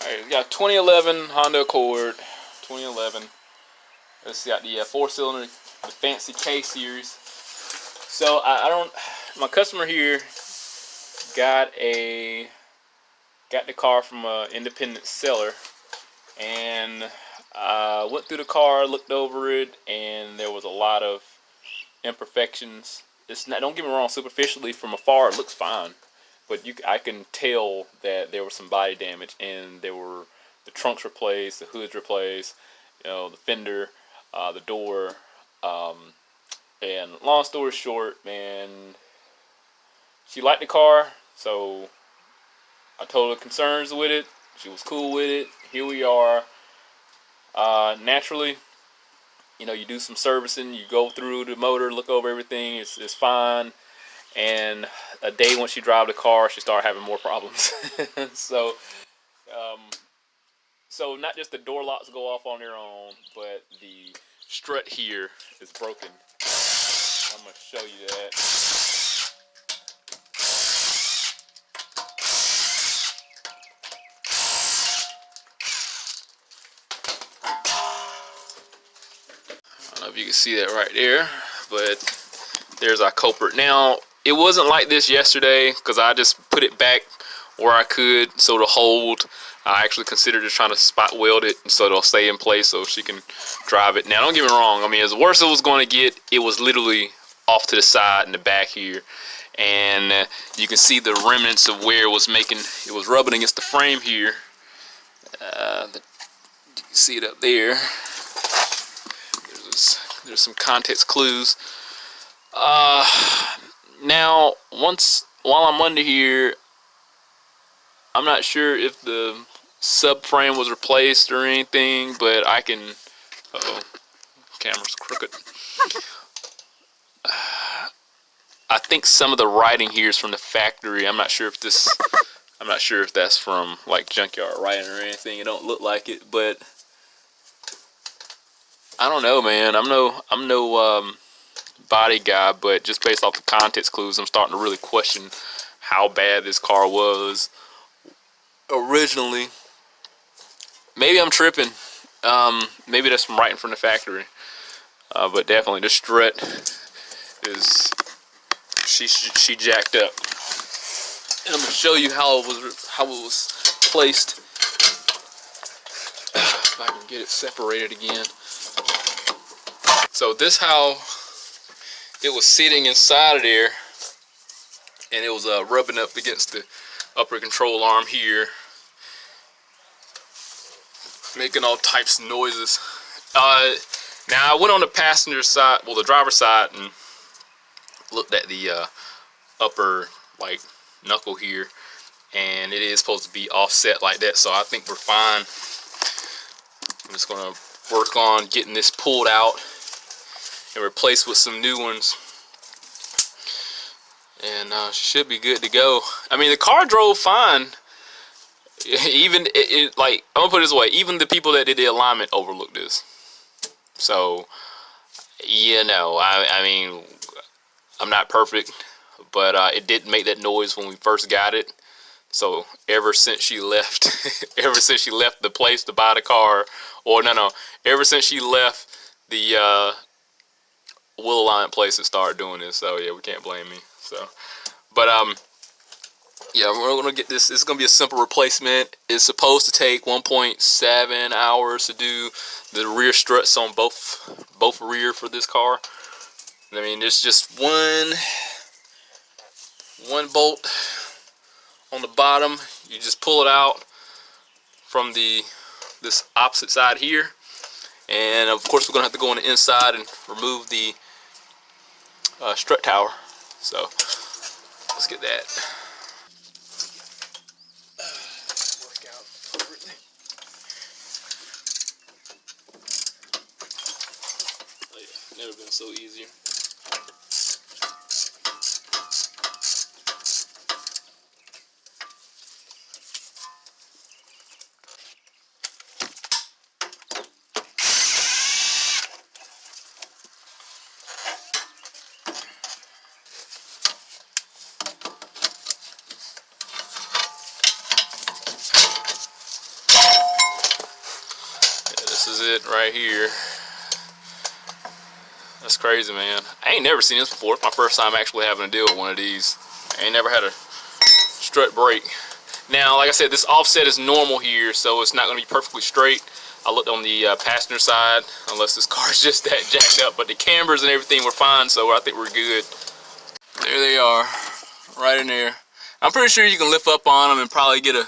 Alright, we got 2011 Honda Accord. 2011. Let's see, got the 4-cylinder, the fancy K series. So I don't. My customer here got the car from an independent seller, and went through the car, looked over it, and there was a lot of imperfections. It's not. Don't get me wrong. Superficially, from afar, it looks fine, but I can tell that there was some body damage, and there were the trunks replaced, the hoods replaced, the fender, the door, and long story short, man, she liked the car, so I told her concerns with it. She was cool with it. Here we are. Naturally, you do some servicing, you go through the motor, look over everything, it's fine. And a day once she drive the car, she started having more problems. So, so not just the door locks go off on their own, but the strut here is broken. I'm gonna show you that. I don't know if you can see that right there, but there's our culprit. Now, it wasn't like this yesterday because I just put it back where I could so to hold. I actually considered just trying to spot weld it so it'll stay in place so she can drive it. Now, don't get me wrong. I mean, as worse as it was going to get, it was literally off to the side in the back here. And you can see the remnants of where it was rubbing against the frame here. You can see it up there. There's some context clues. Now, while I'm under here, I'm not sure if the subframe was replaced or anything, but I can. Uh-oh, camera's crooked. I think some of the writing here is from the factory. I'm not sure if that's from like junkyard writing or anything. It don't look like it, but I don't know, man. I'm no body guy, but just based off the context clues, I'm starting to really question how bad this car was originally. Maybe I'm tripping. Maybe that's from writing from the factory. But definitely the strut is she jacked up. And I'm gonna show you how it was placed. If I can get it separated again. So this how it was sitting inside of there, and it was rubbing up against the upper control arm here, making all types of noises. Now I went on the passenger side, well the driver's side, and looked at the upper like knuckle here, and it is supposed to be offset like that, so I think we're fine. I'm just gonna work on getting this pulled out and replaced with some new ones, and should be good to go. I mean, the car drove fine. Even like, I'm gonna put it this way, even the people that did the alignment overlooked this. So I mean, I'm not perfect, but it didn't make that noise when we first got it. So ever since she left the place to buy the car, or ever since she left the wheel alignment place, it started doing this. So yeah, we can't blame me. So, but yeah, we're gonna get this. It's gonna be a simple replacement. It's supposed to take 1.7 hours to do the rear struts on both rear for this car. I mean, there's just one bolt on the bottom. You just pull it out from this opposite side here, and of course we're gonna have to go on the inside and remove the strut tower. So let's get that. Work out appropriately. Oh yeah, never been so easier. is it right here. That's crazy, man. I ain't never seen this before. It's my first time actually having to deal with one of these. I ain't never had a strut break. Now, like I said, this offset is normal here, so it's not going to be perfectly straight. I looked on the passenger side, unless this car's just that jacked up, but the cambers and everything were fine, so I think we're good. There they are, right in there. I'm pretty sure you can lift up on them and probably get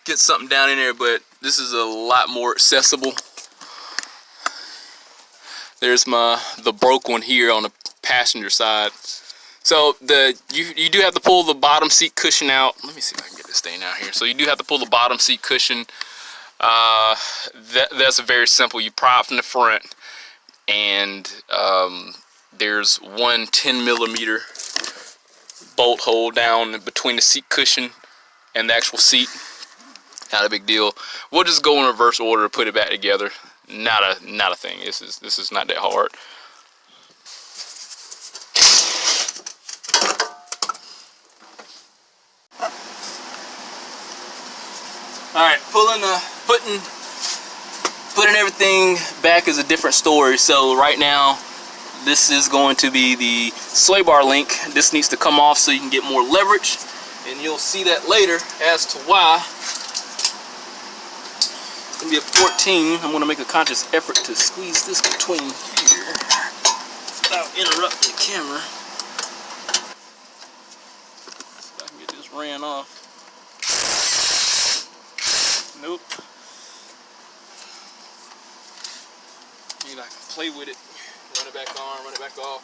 something down in there, but this is a lot more accessible. There's the broke one here on the passenger side. So you do have to pull the bottom seat cushion out. Let me see if I can get this thing out here. So you do have to pull the bottom seat cushion. That's very simple. You pry it from the front, and there's one 10mm bolt hole down between the seat cushion and the actual seat. Not a big deal. We'll just go in reverse order to put it back together. Not a thing. This is not that hard. All right, putting everything back is a different story. So right now, this is going to be the sway bar link. This needs to come off so you can get more leverage, and you'll see that later as to why. It's gonna be a 14. I'm gonna make a conscious effort to squeeze this between here without interrupting the camera. See if I can get this ran off. Nope. Maybe I can play with it. Run it back on, run it back off.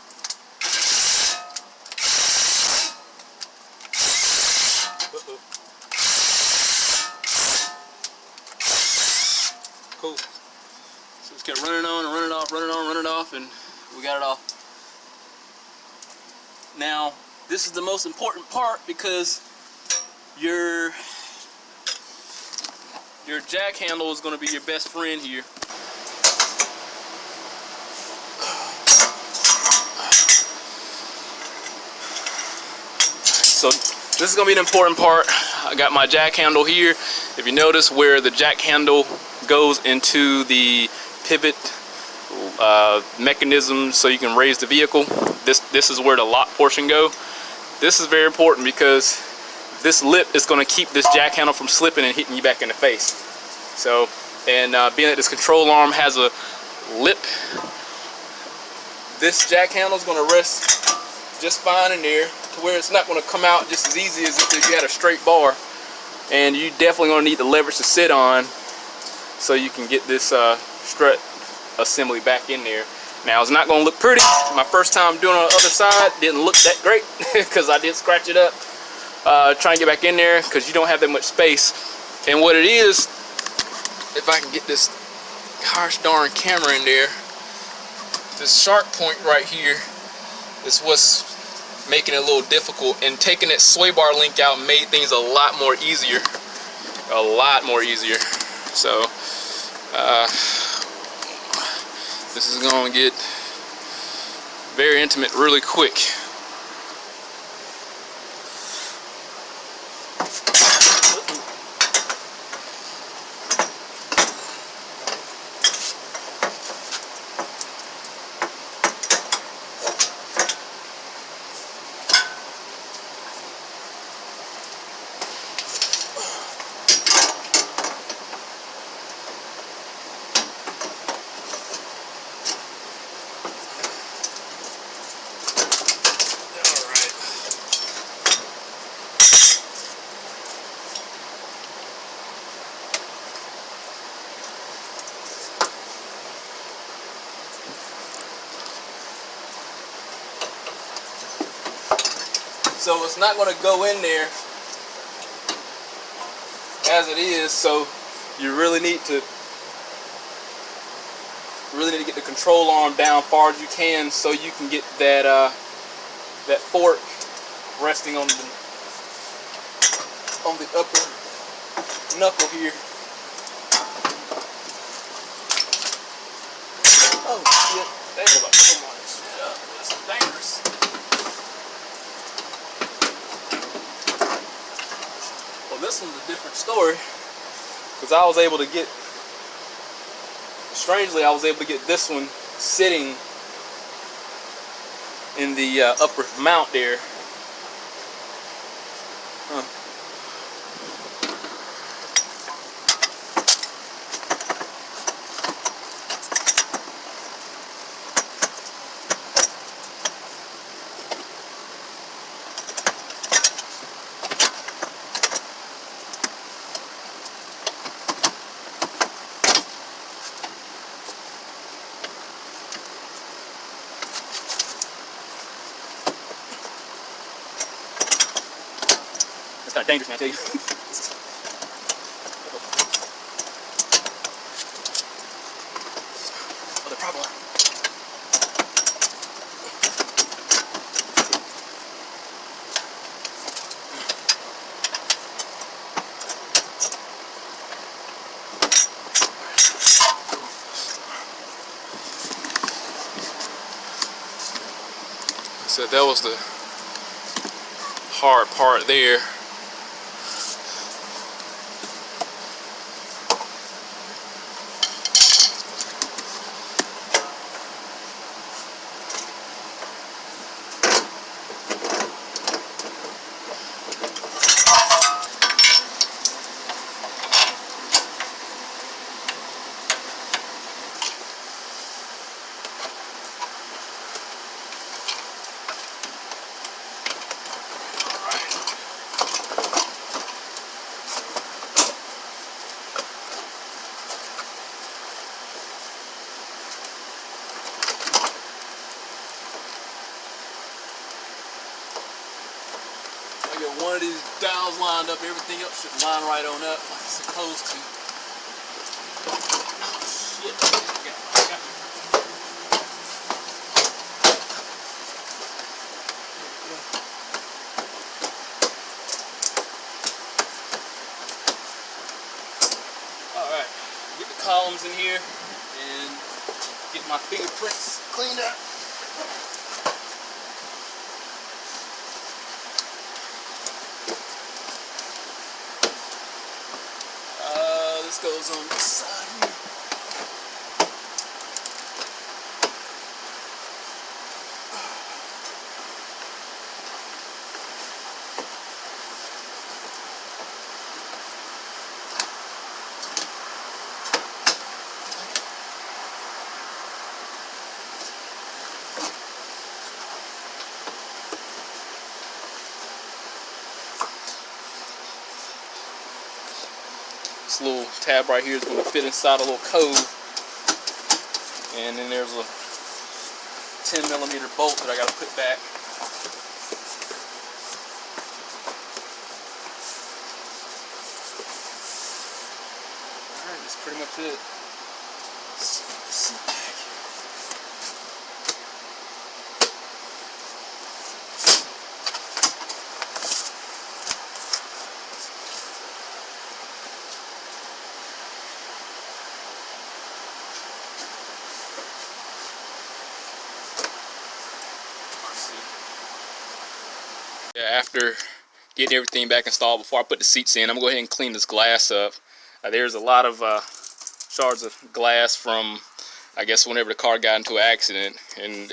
Uh-oh. Cool. So just kept running on and running off, running on, running off, and we got it off. Now, this is the most important part because your jack handle is going to be your best friend here. So this is going to be an important part. I got my jack handle here. If you notice where the jack handle goes into the pivot mechanism so you can raise the vehicle, this is where the lock portion go. This is very important because this lip is going to keep this jack handle from slipping and hitting you back in the face. So, and being that this control arm has a lip, this jack handle is going to rest just fine in there to where it's not going to come out just as easy as if you had a straight bar. And you definitely going to need the leverage to sit on so you can get this strut assembly back in there. Now, it's not going to look pretty. My first time doing it on the other side didn't look that great because I did scratch it up. Trying to get back in there because you don't have that much space. And what it is, if I can get this gosh darn camera in there, this sharp point right here is what's making it a little difficult, and taking that sway bar link out made things a lot more easier. So this is going to get very intimate really quick. So it's not going to go in there as it is, so you really need to get the control arm down far as you can so you can get that that fork resting on the upper knuckle here. Oh shit, that's about so much. This is dangerous. Well, this one's a different story because I was able to get strangely, I was able to get this one sitting in the upper mount there. It's kind of dangerous, man, I tell you. Oh, the problem. So that was the hard part there. I got one of these dowels lined up, everything else should line right on up like it's supposed to. Oh, shit. Alright, get the columns in here and get my fingerprints cleaned up. This goes on this side here. This little tab right here is going to fit inside a little cove, and then there's a 10mm bolt that I got to put back. Alright, that's pretty much it. After getting everything back installed, before I put the seats in, I'm gonna go ahead and clean this glass up. There's a lot of shards of glass from, I guess, whenever the car got into an accident, and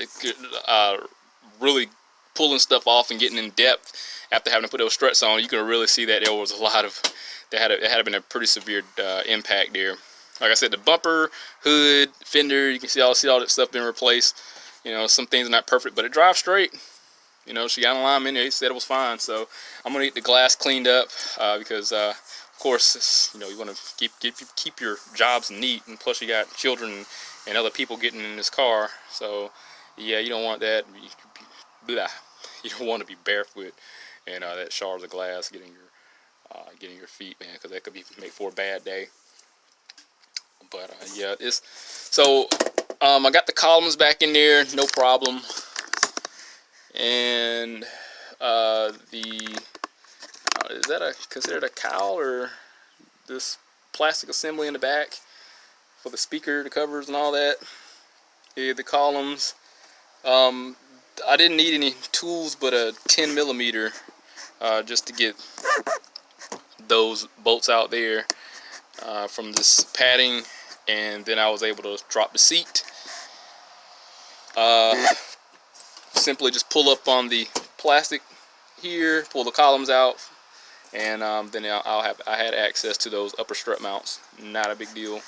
really pulling stuff off and getting in depth after having to put those struts on. You can really see that there was a lot of, it had been a pretty severe impact there. Like I said, the bumper, hood, fender, you can see all that stuff been replaced. You know, some things are not perfect, but it drives straight. You know, she got an alignment in there. He said it was fine. So I'm gonna get the glass cleaned up because, of course, you know, you want to keep your jobs neat, and plus you got children and other people getting in this car. So yeah, you don't want that. You don't want to be barefoot and that shards of glass getting your feet, man, because that could make for a bad day. But yeah, it's so I got the columns back in there, no problem. And is that considered a cowl, or this plastic assembly in the back for the speaker, the covers and all that? Yeah, the columns. I didn't need any tools but a 10mm just to get those bolts out there from this padding and then I was able to drop the seat. Simply just pull up on the plastic here, pull the columns out, and then I had access to those upper strut mounts. Not a big deal.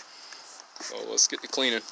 So let's get to cleaning.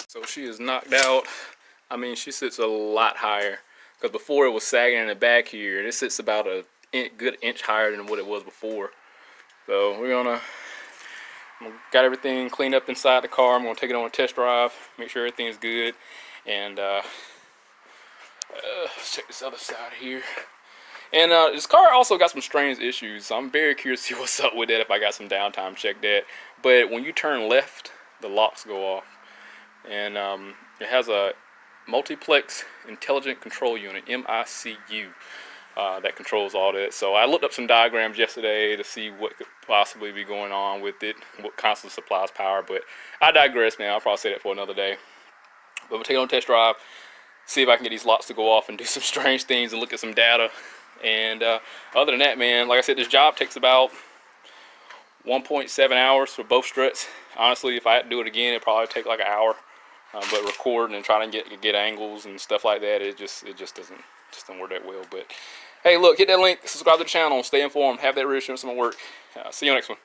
So she is knocked out. I mean, she sits a lot higher, because before it was sagging in the back here. This sits about a good inch higher than what it was before. So got everything cleaned up inside the car. I'm gonna take it on a test drive, make sure everything is good, and let's check this other side here. And this car also got some strange issues. So I'm very curious to see what's up with that if I got some downtime, check that. But when you turn left, the locks go off. And it has a multiplex intelligent control unit, MICU, that controls all that. So I looked up some diagrams yesterday to see what could possibly be going on with it, what constantly supplies power, but I digress, man. I'll probably say that for another day. But we'll take it on a test drive, see if I can get these locks to go off and do some strange things and look at some data. And other than that, man, like I said, this job takes about 1.7 hours for both struts. Honestly, if I had to do it again, it'd probably take like an hour. But recording and trying to get angles and stuff like that, it just doesn't work that well. But hey, look, hit that link, subscribe to the channel, stay informed, have that reassurance on my work. See you next one.